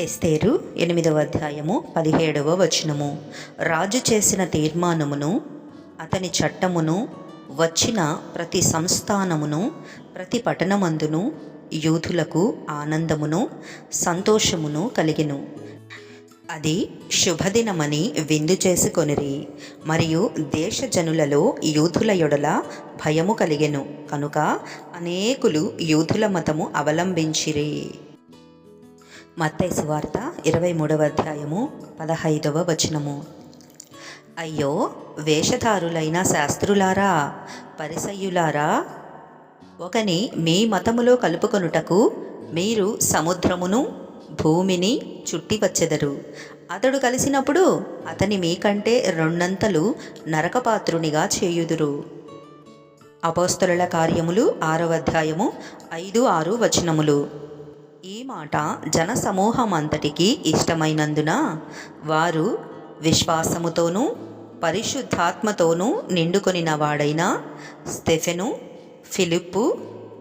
ఎస్తేరు 8వ అధ్యాయము 17వ వచనము. రాజు చేసిన తీర్మానమును, అతని చట్టమును, వచ్చిన ప్రతి సంస్థానమును, ప్రతి పట్టణమందును యూదులకు ఆనందమును సంతోషమును కలిగెను. అది శుభదినమని విందు చేసుకొనిరి. మరియు దేశజనులలో యూదుల యొడల భయము కలిగెను కనుక అనేకులు యూదుల మతము అవలంబించిరి. మత్తయి సువార్త 23వ అధ్యాయము 15వ వచనము. అయ్యో వేషధారులైన శాస్త్రులారా, పరిసయ్యులారా, ఒకని మీ మతములో కలుపుకొనుటకు మీరు సముద్రమును భూమిని చుట్టి వచ్చెదరు. అతడు కలిసినప్పుడు అతని మీకంటే రెండంతలు నరకపాత్రునిగా చేయుదురు. అపోస్తలుల కార్యములు 6వ అధ్యాయము 5-6 వచనములు. ఈ మాట జనసమూహమంతటికి ఇష్టమైనందున వారు విశ్వాసముతోనూ పరిశుద్ధాత్మతోనూ నిండుకొనిన వాడైన స్తెఫెను, ఫిలిప్పు,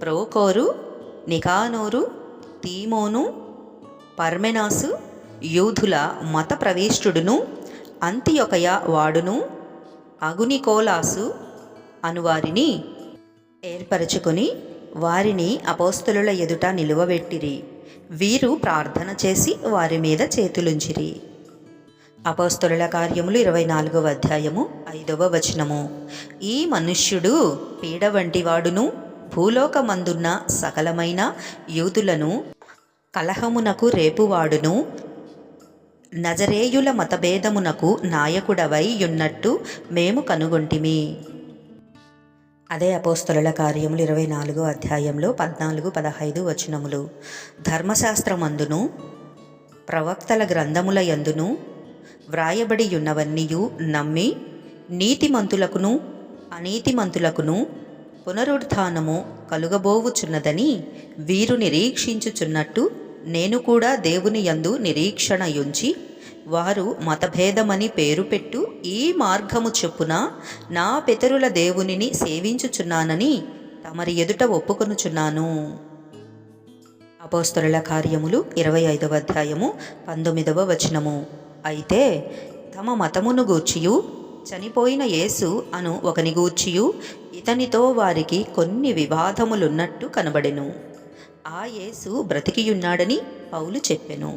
ప్రోకోరు, నికానోరు, తీమోను, పర్మెనాసు, యూదుల మత ప్రవిష్టుడును, అంతియొకయ వాడును అగునికోలాసు అనువారిని ఏర్పరచుకొని వారిని అపోస్తలుల ఎదుట నిలువబెట్టిరి. వీరు ప్రార్థన చేసి వారి మీద చేతులుంచిరి. అపోస్తలుల కార్యములు 24వ అధ్యాయము 5వ వచనము. ఈ మనుష్యుడు పీడ వంటి వాడును, భూలోకమందున్న సకలమైన యూదులను కలహమునకు రేపువాడును, నజరేయుల మతభేదమునకు నాయకుడవై యున్నట్టు మేము కనుగొంటిమి. అదే అపోస్తలుల కార్యములు 24వ అధ్యాయంలో 14-15 వచనములు. ధర్మశాస్త్రమందును ప్రవక్తల గ్రంథముల యందును వ్రాయబడి యున్నవన్నీయు నమ్మి నీతిమంతులకును అనీతిమంతులకును పునరుత్థానము కలుగబోవుచున్నదని వీరు నిరీక్షించుచున్నట్టు నేను కూడా దేవుని యందు నిరీక్షణయుంచి వారు మతభేదమని పేరు పెట్టు ఈ మార్గము చొప్పున నా పితరుల దేవునిని సేవించుచున్నానని తమరి ఎదుట ఒప్పుకొనుచున్నాను. అపోస్తలుల కార్యములు 25వ అధ్యాయము 19వ వచనము. అయితే తమ మతమును గూర్చియు చనిపోయిన యేసు అను ఒకని గూర్చియు ఇతనితో వారికి కొన్ని వివాదములున్నట్టు కనబడెను. ఆ యేసు బ్రతికియున్నాడని పౌలు చెప్పెను.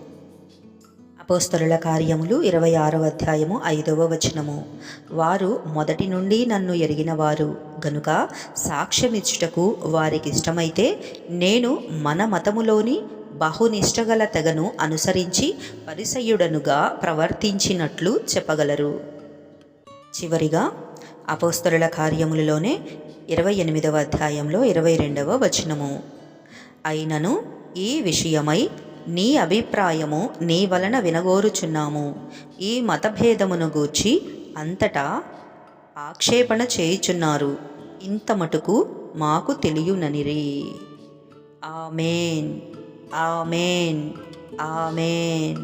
అపోస్తలుల కార్యములు 26వ అధ్యాయము 5వ వచనము. వారు మొదటి నుండి నన్ను ఎరిగినవారు గనుక సాక్ష్యమిచ్చుటకు వారికిష్టమైతే నేను మన మతములోని బహునిష్టగల తెగను అనుసరించి పరిసయ్యుడనుగా ప్రవర్తించినట్లు చెప్పగలరు. చివరిగా అపోస్తలుల కార్యములలోనే 28వ అధ్యాయంలో 22వ వచనము. అయినను ఈ విషయమై నీ అభిప్రాయము నీ వలన వినగోరుచున్నాము. ఈ మతభేదమును గూర్చి అంతటా ఆక్షేపణ చేయుచున్నారు. ఇంత మటుకు మాకు తెలియననిరి. ఆమేన్, ఆమేన్, ఆమేన్.